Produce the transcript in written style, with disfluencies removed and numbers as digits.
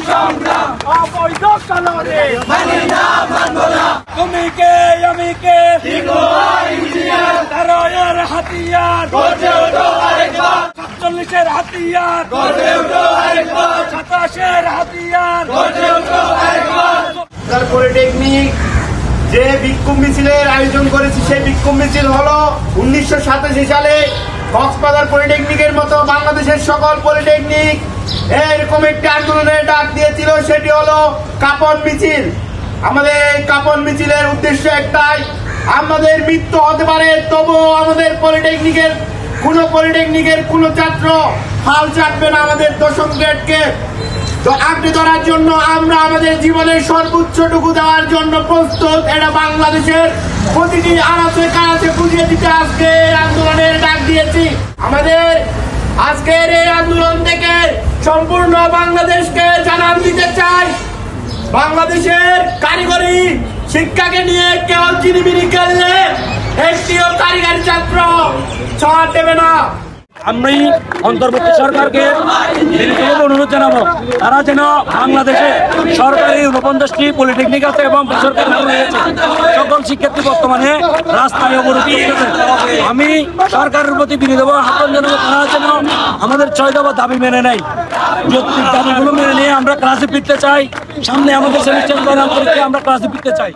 সংগ্রাম অবৈধ কারণে মানি না মানব না। তুমি কে আমি কে তেরোয়ের হাতিয়ার গর্জে ওঠো আরেকবার, ৪৭-এর হাতিয়ার গর্জে ওঠো আরেকবার, ২৭-এর হাতিয়ার গর্জে ওঠো আরেকবার। পলিটেকনিক যে বিক্ষোভ মিছিলের আয়োজন করেছে সেই বিক্ষোভ মিছিল হলো 1987 সালে কক্সবাজার পলিটেকনিকের মতো বাংলাদেশের সকল পলিটেকনিক এরকম একটি আন্দোলনের ডাক দিয়েছিল, সেটি হলো কাপন মিছিল। আমাদের এই কাপন মিছিলের উদ্দেশ্য একটাই, আমাদের মৃত্যু হতে পারে তবুও আমাদের পলিটেকনিকের কোনো ছাত্র হাল ছাড়বে না আমাদের ১০ম গ্রেডকে আঁকড়ে ধরার জন্য। আমরা আমাদের জীবনের সর্বোচ্চটুকু দেওয়ার জন্য প্রস্তুত। এটা বাংলাদেশের প্রতিটি আনাচে কানাচে বুঝিয়ে দিতে আজকে আন্দোলনের ডাক দিয়েছি। আমাদের আজকের এই আন্দোলন থেকে সম্পূর্ণ বাংলাদেশকে জানান দিতে চাই, বাংলাদেশের কারিগরি শিক্ষাকে নিয়ে কেউ চিনিমিনি খেললে একটিও কারিগরি ছাত্র ছাড় দেবে না। আমি অন্তর্বর্তী সরকারকে অনুরোধ জানাবো, তারা যেন বাংলাদেশে সরকারি 49টি পলিটেকনিক আছে এবং বেসরকারি রয়েছে, সকল শিক্ষার্থী বর্তমানে রাস্তায় অবরোধ করতেছে। আমি সরকারের প্রতি বিনীত আহ্বান জানাবো, তারা যেন আমাদের 6 দফা দাবি মেনে নেয়। যৌক্তিক দাবিগুলো মেনে নিয়ে আমরা ক্লাসে ফিরতে চাই। সামনে আমাদের সেমিস্টার পরীক্ষা, আমরা ক্লাসে ফিরতে চাই।